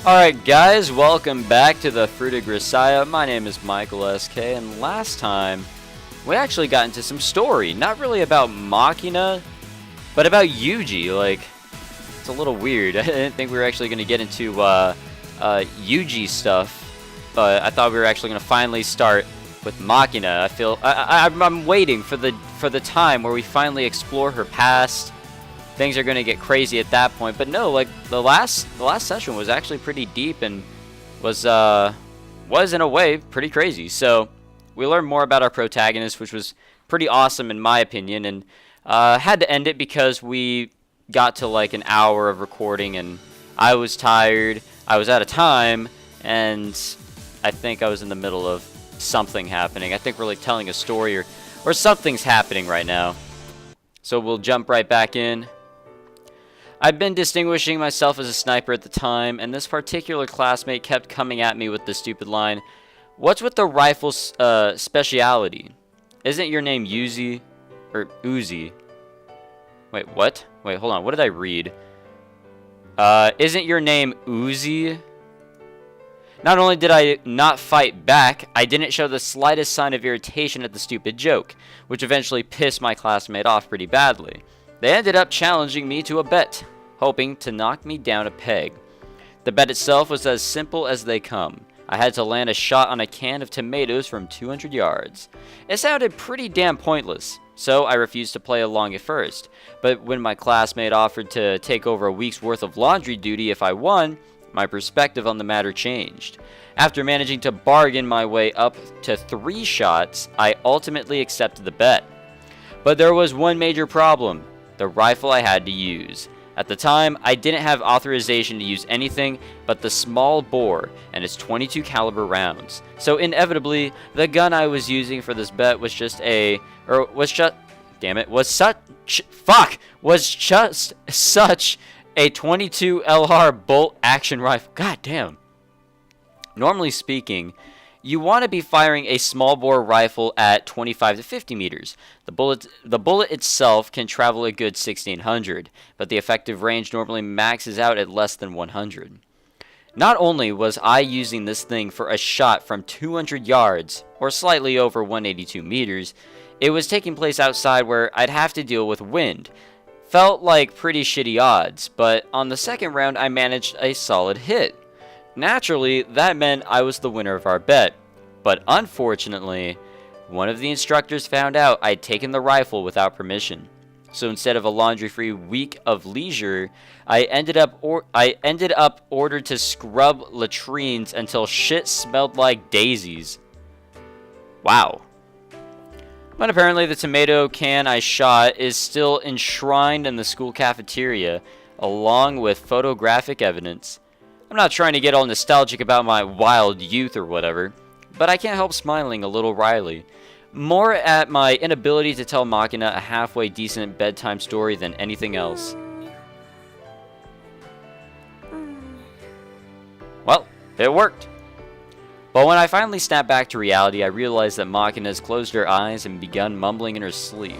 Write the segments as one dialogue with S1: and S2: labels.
S1: Alright guys, welcome back to the Fruit of Grisaia. My name is Michael SK, and last time we actually got into some story. Not really about Machina, but about Yuji. Like, it's a little weird. I didn't think we were actually going to get into Yuji stuff, but I thought we were actually going to finally start with Machina. I'm waiting for the time where we finally explore her past. Things are going to get crazy at that point, but no, like the last session was actually pretty deep and was in a way pretty crazy. So we learned more about our protagonist, which was pretty awesome in my opinion, and had to end it because we got to like an hour of recording and I was tired, I was out of time, and I think I was in the middle of something happening. I think we're like telling a story or something's happening right now. So we'll jump right back in. I'd been distinguishing myself as a sniper at the time, and this particular classmate kept coming at me with the stupid line, "What's with the rifle's speciality? Isn't your name Yuzi? Or Uzi?" Wait, what? Wait, hold on. What did I read? Isn't your name Uzi? Not only did I not fight back, I didn't show the slightest sign of irritation at the stupid joke, which eventually pissed my classmate off pretty badly. They ended up challenging me to a bet, hoping to knock me down a peg. The bet itself was as simple as they come. I had to land a shot on a can of tomatoes from 200 yards. It sounded pretty damn pointless, so I refused to play along at first. But when my classmate offered to take over a week's worth of laundry duty if I won, my perspective on the matter changed. After managing to bargain my way up to 3 shots, I ultimately accepted the bet. But there was one major problem: the rifle I had to use. At the time, I didn't have authorization to use anything but the small bore and its .22 caliber rounds. So inevitably, the gun I was using for this bet was just such a .22 LR bolt action rifle. God damn. Normally speaking, you want to be firing a small bore rifle at 25 to 50 meters. The bullet itself can travel a good 1600, but the effective range normally maxes out at less than 100. Not only was I using this thing for a shot from 200 yards, or slightly over 182 meters, it was taking place outside where I'd have to deal with wind. Felt like pretty shitty odds, but on the second round I managed a solid hit. Naturally, that meant I was the winner of our bet, but unfortunately, one of the instructors found out I'd taken the rifle without permission. So instead of a laundry-free week of leisure, I ended up ordered to scrub latrines until shit smelled like daisies. Wow. But apparently the tomato can I shot is still enshrined in the school cafeteria, along with photographic evidence. I'm not trying to get all nostalgic about my wild youth or whatever, but I can't help smiling a little wryly. More at my inability to tell Machina a halfway decent bedtime story than anything else. Well, it worked. But when I finally snapped back to reality, I realized that Machina has closed her eyes and begun mumbling in her sleep.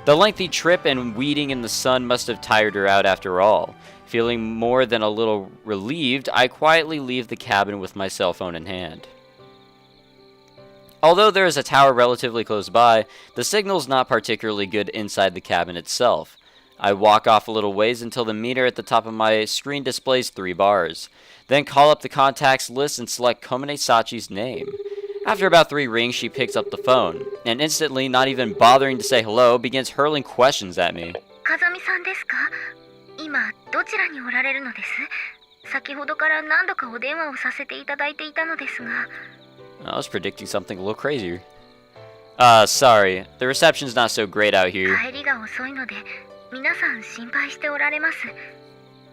S1: The lengthy trip and weeding in the sun must have tired her out after all. Feeling more than a little relieved, I quietly leave the cabin with my cell phone in hand. Although there is a tower relatively close by, the signal's not particularly good inside the cabin itself. I walk off a little ways until the meter at the top of my screen displays 3 bars. Then call up the contacts list and select Komine Sachi's name. After about 3 rings, she picks up the phone, and instantly, not even bothering to say hello, begins hurling questions at me.
S2: Kazami-san desu ka? 今どちらにおられるのです。先ほどから何度かお電話をさせていただいていたのですが。
S1: I was predicting something a little crazier. Sorry. The reception's not so great out here.
S2: 帰りが遅いので、皆さん心配しておられます。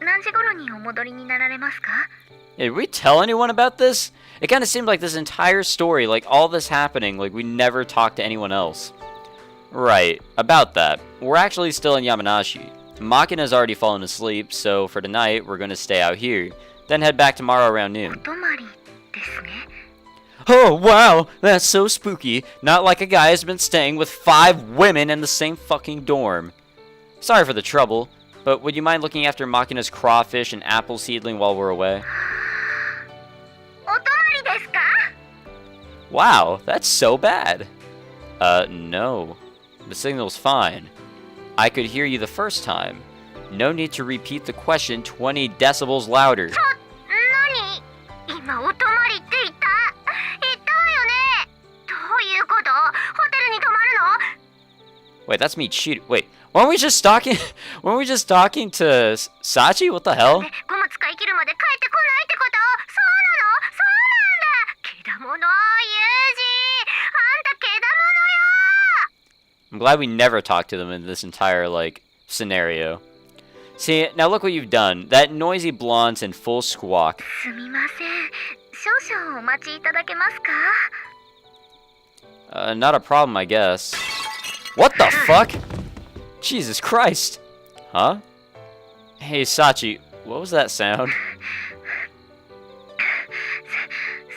S2: 何時頃にお戻りになられますか?
S1: Did we tell anyone about this? It kind of seemed like this entire story, like all this happening, like we never talked to anyone else. Right. About that. We're actually still in Yamanashi. Machina's already fallen asleep, so for tonight, we're gonna stay out here. Then head back tomorrow around noon. Oh, wow! That's so spooky. Not like a guy has been staying with 5 women in the same fucking dorm. Sorry for the trouble. but would you mind looking after Machina's crawfish and apple seedling while we're away?
S2: お泊まりですか？
S1: Wow, that's so bad. No. The signal's fine. I could hear you the first time. No need to repeat the question 20 decibels louder.
S2: 何？今お泊まりって言った？言ったわよね？どういうこと？ホテルに泊まるの？
S1: Wait, that's me cheating. Wait, weren't we just talking? Weren't we just talking to Sachi? What the hell?
S2: ゴム使い切るまで帰ってこないってこと？そうなの？そうなんだ。けだもの、ユージ。あんたけだものよ。
S1: I'm glad we never talked to them in this entire, scenario. See, now look what you've done. That noisy blonde's in full squawk.
S2: すみません。少々お待ちいただけますか？
S1: Not a problem, I guess. What the fuck? Jesus Christ. Huh? Hey, Sachi, what was that sound?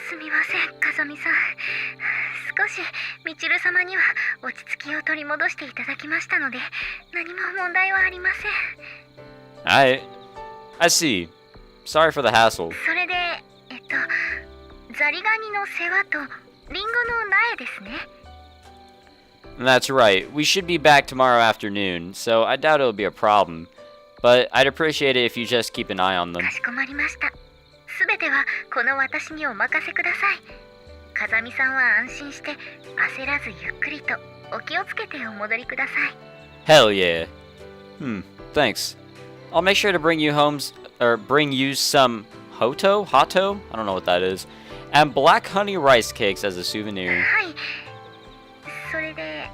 S2: すみません、風見さん。少しみちる様には落ち着きを取り戻していただきましたので、何も問題はありません。
S1: I see. Sorry for the hassle.
S2: それで、ザリガニの世話とリンゴの苗ですね。
S1: That's right. We should be back tomorrow afternoon, so I doubt it'll be a problem. But I'd appreciate it if you just keep an eye on them.
S2: かしこまりました。すべてはこの私にお任せください。風見さんは安心して焦らずゆっくりとお気をつけてお戻りください。
S1: Hell yeah. Thanks. I'll make sure to bring you some hoto? I don't know what that is. And black honey rice cakes as a souvenir.
S2: はい。それで、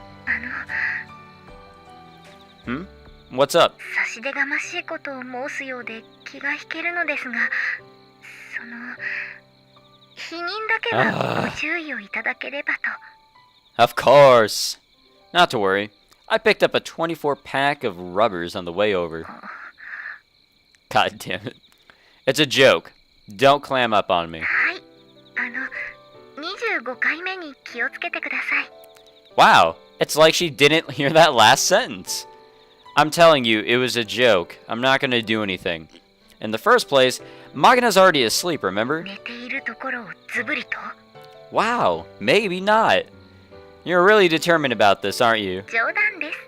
S1: What's up?
S2: 差し出がましいことを申すようで気が引けるのですが、その否認だけはご注意をいただければと。
S1: Of course. Not to worry. I picked up a 24-pack of rubbers on the way over. God damn it. It's a joke. Don't clam up on me.
S2: はい。25回目に気をつけてください。
S1: Wow, it's like she didn't hear that last sentence. I'm telling you, it was a joke. I'm not gonna do anything. In the first place, Magana's already asleep, remember?
S2: 寝ているところをズブリと。
S1: Wow, maybe not. You're really determined about this, aren't you?
S2: 冗談です。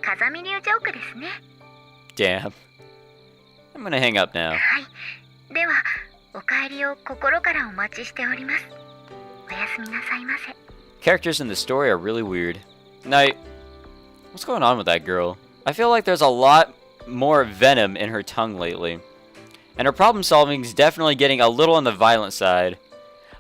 S2: 風見流ジョークですね。
S1: Damn. I'm gonna hang up now.
S2: はい。では、お帰りを心からお待ちしております。おやすみなさいませ。
S1: Characters in the story are really weird. Night. What's going on with that girl? I feel like there's a lot more venom in her tongue lately. And her problem solving is definitely getting a little on the violent side.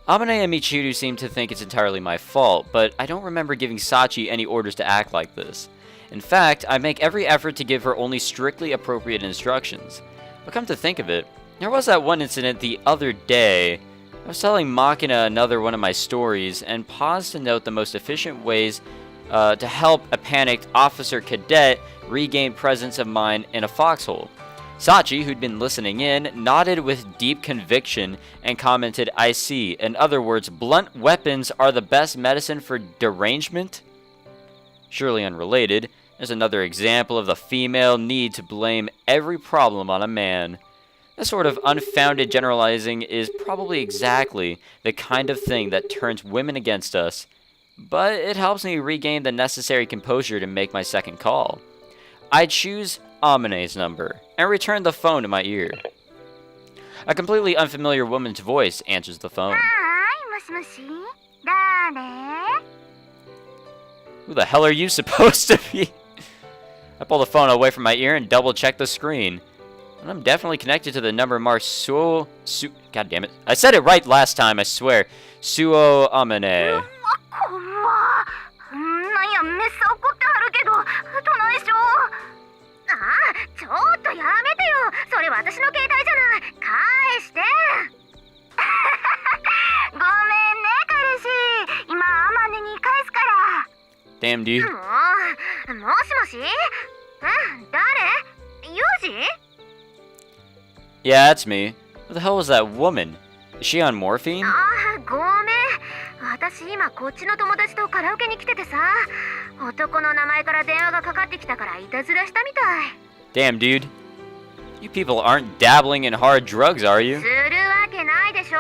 S1: Amane and Michiru seem to think it's entirely my fault, but I don't remember giving Sachi any orders to act like this. In fact, I make every effort to give her only strictly appropriate instructions. But come to think of it, there was that one incident the other day. I was telling Machina another one of my stories, and paused to note the most efficient ways to help a panicked officer cadet regain presence of mind in a foxhole. Sachi, who'd been listening in, nodded with deep conviction and commented, I see. In other words, blunt weapons are the best medicine for derangement? Surely unrelated, there's another example of the female need to blame every problem on a man. This sort of unfounded generalizing is probably exactly the kind of thing that turns women against us, but it helps me regain the necessary composure to make my second call. I choose Amane's number and return the phone to my ear. A completely unfamiliar woman's voice answers the phone.
S2: はい、もしもし。誰？
S1: Who the hell are you supposed to be? I pull the phone away from my ear and double check the screen. And I'm definitely connected to the number marked God damn it. I said it right last time, I swear. Suo Amane.
S2: こんま。なんや、めっさ怒ってはるけど、どないしょ。ああ、ちょっとやめてよ。それ私の携帯じゃない。返して。ごめんね、彼氏。今、アマネに返すから。
S1: Damn, dude.
S2: もしもし？誰？ユージ？
S1: Yeah, that's me. Who the hell was that woman? Is she on morphine?
S2: ああ、ごめん。私今こっちの友達とカラオケに来ててさ、男の名前から電話がかかってきたからいたずらしたみたい。
S1: Damn, dude. You people aren't dabbling in hard drugs, are
S2: す
S1: you?
S2: るわけないでしょ。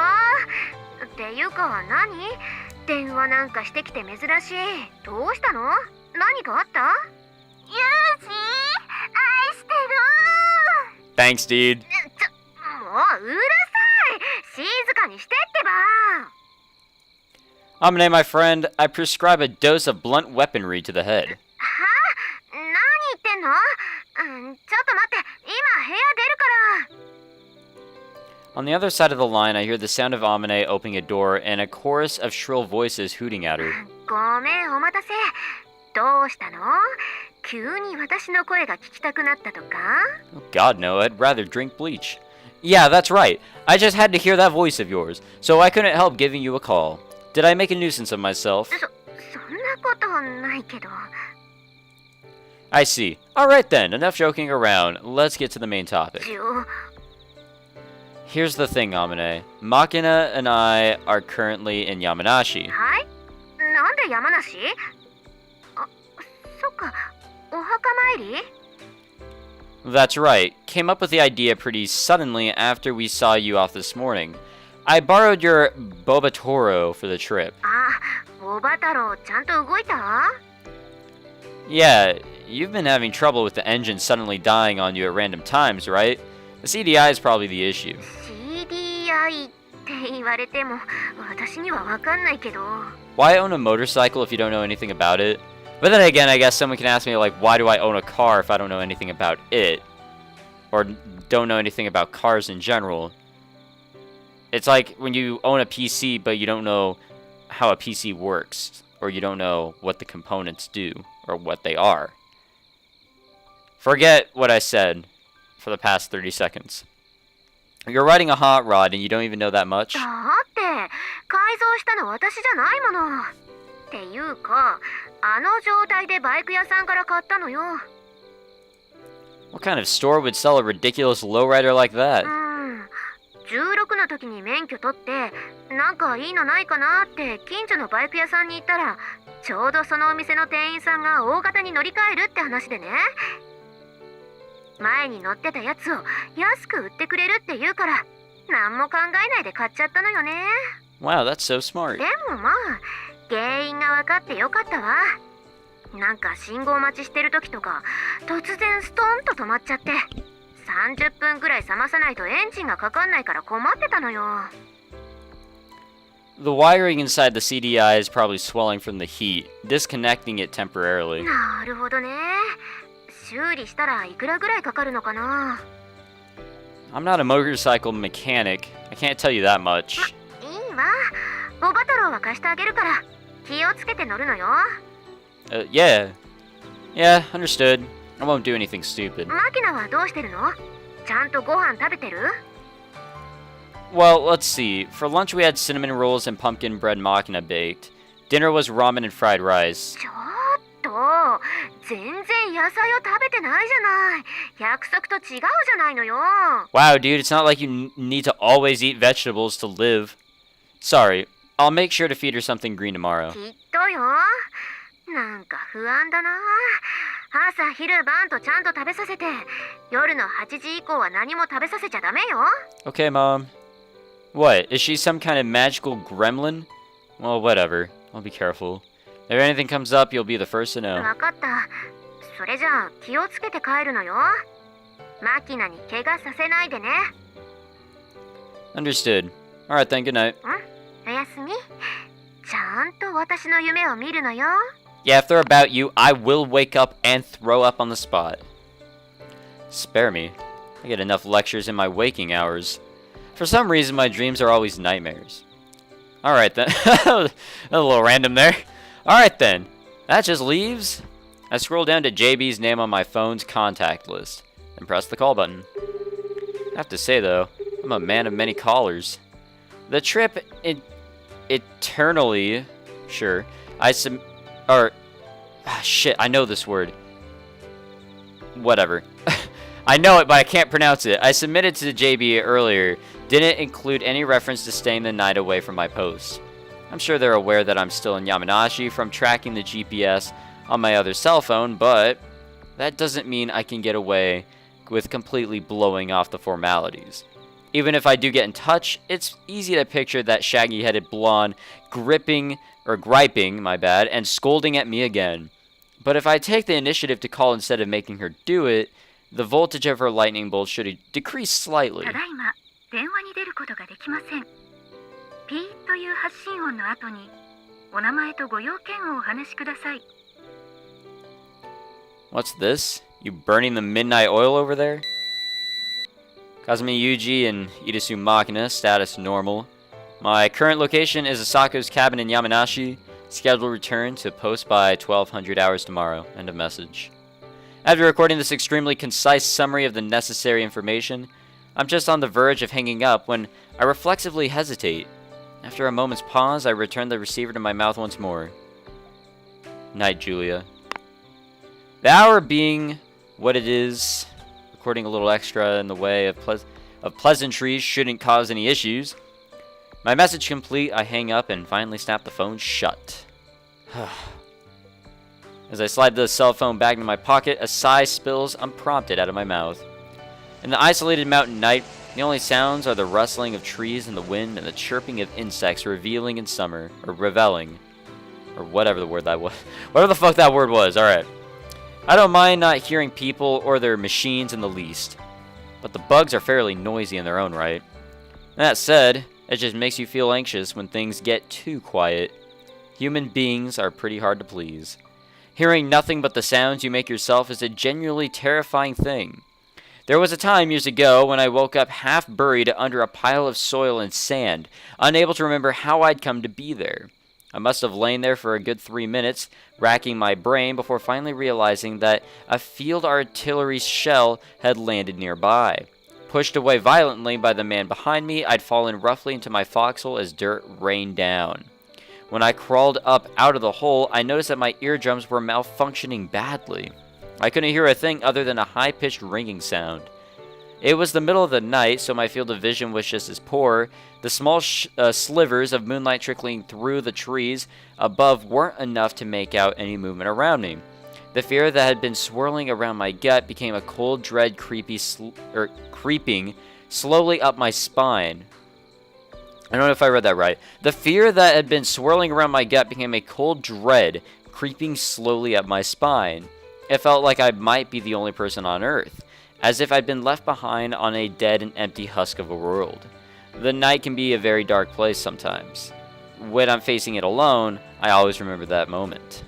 S2: っていうか何？電話なんかしてきて珍しい。どうしたの？何かあった？ユージ、愛してる。
S1: Thanks, dude.
S2: もううるさい。静かにしてってば。
S1: Amane, my friend, I prescribe a dose of blunt weaponry to the head.
S2: は？何言ってんの？ちょっと待って、今部屋出るから。
S1: On the other side of the line, I hear the sound of Amane opening a door and a chorus of shrill voices hooting at her.
S2: ごめん、お待たせ。どうしたの？急に私の声が聞きたくなったとか？
S1: Oh, God, no, I'd rather drink bleach. Yeah, that's right. I just had to hear that voice of yours, so I couldn't help giving you a call. Did I make a nuisance of myself?
S2: そんなことないけど。
S1: I see. Alright then, enough joking around. Let's get to the main topic. Here's the thing, Amane. Makina and I are currently in Yamanashi.
S2: はい？なんで山梨？あ、そっか。お墓参り？
S1: That's right. Came up with the idea pretty suddenly after we saw you off this morning. I borrowed your Bobatoro for the trip.
S2: あ、おば太郎ちゃんと動いた？
S1: Yeah, you've been having trouble with the engine suddenly dying on you at random times, right? The CDI is probably the issue.
S2: CDI って言われても私にはわかんないけど。
S1: Why own a motorcycle if you don't know anything about it? But then again, I guess someone can ask me, like, why do I own a car if I don't know anything about it? Or don't know anything about cars in general. It's like when you own a PC, but you don't know how a PC works. Or you don't know what the components do, or what they are. Forget what I said for the past 30 seconds. You're riding a hot rod and you don't even know that much?
S2: だって改造したの私じゃないもの。っていうか、あの状態でバイク屋さんから買ったのよ。
S1: What kind of store would sell a ridiculous lowrider like that?
S2: 16の時に免許取って、なんかいいのないかなって近所のバイク屋さんに行ったら、ちょうどそのお店の店員さんが大型に乗り換えるって話でね。前に乗ってたやつを安く売ってくれるって言うから、何も考えないで買っちゃったのよね。
S1: Wow, that's so smart.
S2: でもまあ、原因が分かってよかったわ。なんか信号待ちしてる時とか、突然ストンと止まっちゃって、30分くらい冷まさないとエンジンがかかんないから困ってたのよ。
S1: The wiring inside the CDI is probably swelling from the heat, disconnecting it temporarily.
S2: なるほどね。修理したらいくらぐらいかかるのかな。
S1: I'm not a motorcycle mechanic. I can't tell you that much.
S2: いいわ。おば太郎は貸してあげるから、気をつけて乗るのよ。
S1: Yeah. Yeah, understood. I won't do anything stupid.
S2: マキナはどうしてるの？ちゃんとご飯食べてる？
S1: Well, let's see. For lunch we had cinnamon rolls and pumpkin bread machina baked. Dinner was ramen and fried rice.
S2: ちょっと、全然野菜を食べてないじゃない。約束と違うじゃないのよ。
S1: Wow, dude, it's not like you need to always eat vegetables to live. Sorry, I'll make sure to feed her something green tomorrow.
S2: きっとよ。なんか不安だな。朝昼晩とちゃんと食べさせて、夜の8時以降は何も食べさせちゃダメよ。
S1: Okay, Mom. What? Is she some kind of magical gremlin? Well, whatever. I'll be careful. If anything comes up, you'll be the first to know.
S2: わかった。それじゃあ気をつけて帰るのよ。マキナに怪我させないでね。
S1: Understood. Alright then, good night.
S2: おやすみ。ちゃんと私の夢を見るのよ。
S1: Yeah, if they're about you, I will wake up and throw up on the spot. Spare me. I get enough lectures in my waking hours. For some reason, my dreams are always nightmares. Alright then. A little random there. Alright then. That just leaves. I scroll down to JB's name on my phone's contact list and press the call button. I have to say though, I'm a man of many callers. The trip eternally, sure. Shit, I know this word. Whatever. I know it, but I can't pronounce it. I submitted to JB earlier. Didn't include any reference to staying the night away from my post. I'm sure they're aware that I'm still in Yamanashi from tracking the GPS on my other cell phone, but that doesn't mean I can get away with completely blowing off the formalities. Even if I do get in touch, it's easy to picture that shaggy-headed blonde griping, and scolding at me again. But if I take the initiative to call instead of making her do it, the voltage of her lightning bolt should decrease slightly.
S2: ただいま電話に出ることができません。ピーという発信音の後にお名前とご用件をお話しください。
S1: What's this? You burning the midnight oil over there? Kazumi Yuji and Itasu Makina, status normal. My current location is Asako's cabin in Yamanashi. Scheduled return to post by 1200 hours tomorrow. End of message. After recording this extremely concise summary of the necessary information, I'm just on the verge of hanging up when I reflexively hesitate. After a moment's pause, I return the receiver to my mouth once more. Night, Julia. The hour being what it is, recording a little extra in the way of pleasantries shouldn't cause any issues. My message complete, I hang up and finally snap the phone shut. As I slide the cell phone back into my pocket, a sigh spills unprompted out of my mouth. In the isolated mountain night, the only sounds are the rustling of trees in the wind and the chirping of insects reveling in summer, or reveling, or whatever the word that was. Whatever the fuck that word was, alright. I don't mind not hearing people or their machines in the least, but the bugs are fairly noisy in their own right. That said, it just makes you feel anxious when things get too quiet. Human beings are pretty hard to please. Hearing nothing but the sounds you make yourself is a genuinely terrifying thing. There was a time years ago when I woke up half buried under a pile of soil and sand, unable to remember how I'd come to be there. I must have lain there for a good 3 minutes, racking my brain before finally realizing that a field artillery shell had landed nearby. Pushed away violently by the man behind me, I'd fallen roughly into my foxhole as dirt rained down. When I crawled up out of the hole, I noticed that my eardrums were malfunctioning badly. I couldn't hear a thing other than a high-pitched ringing sound. It was the middle of the night, so my field of vision was just as poor. The small slivers of moonlight trickling through the trees above weren't enough to make out any movement around me. The fear that had been swirling around my gut became a cold dread creeping slowly up my spine. I don't know if I read that right. The fear that had been swirling around my gut became a cold dread creeping slowly up my spine. It felt like I might be the only person on Earth, as if I'd been left behind on a dead and empty husk of a world. The night can be a very dark place sometimes. When I'm facing it alone, I always remember that moment.